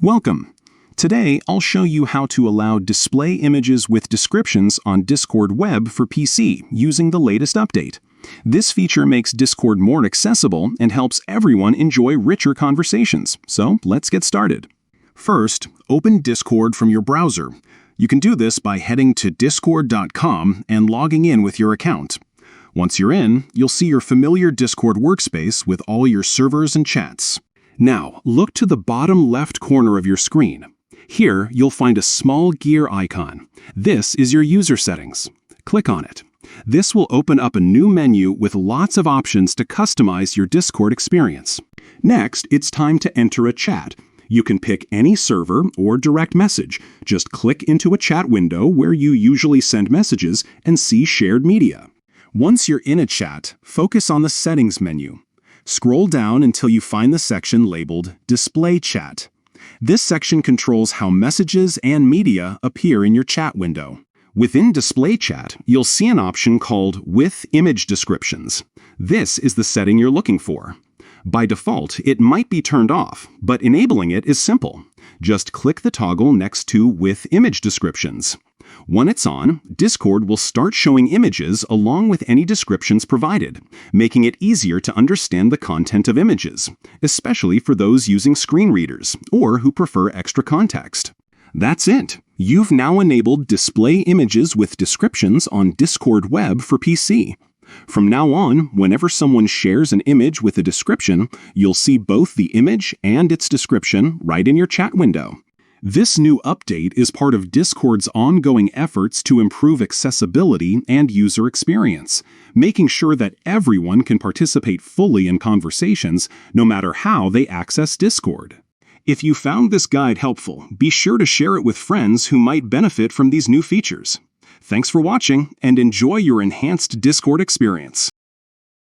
Welcome! Today, I'll show you how to allow display images with descriptions on Discord Web for PC using the latest update. This feature makes Discord more accessible and helps everyone enjoy richer conversations. So, let's get started. First, open Discord from your browser. You can do this by heading to discord.com and logging in with your account. Once you're in, you'll see your familiar Discord workspace with all your servers and chats. Now, look to the bottom left corner of your screen. Here, you'll find a small gear icon. This is your user settings. Click on it. This will open up a new menu with lots of options to customize your Discord experience. Next, it's time to enter a chat. You can pick any server or direct message. Just click into a chat window where you usually send messages and see shared media. Once you're in a chat, focus on the Settings menu. Scroll down until you find the section labeled Display Chat. This section controls how messages and media appear in your chat window. Within Display Chat, you'll see an option called With Image Descriptions. This is the setting you're looking for. By default, it might be turned off, but enabling it is simple. Just click the toggle next to With Image Descriptions. When it's on, Discord will start showing images along with any descriptions provided, making it easier to understand the content of images, especially for those using screen readers or who prefer extra context. That's it! You've now enabled display images with descriptions on Discord Web for PC. From now on, whenever someone shares an image with a description, you'll see both the image and its description right in your chat window. This new update is part of Discord's ongoing efforts to improve accessibility and user experience, making sure that everyone can participate fully in conversations, no matter how they access Discord. If you found this guide helpful, be sure to share it with friends who might benefit from these new features. Thanks for watching, and enjoy your enhanced Discord experience.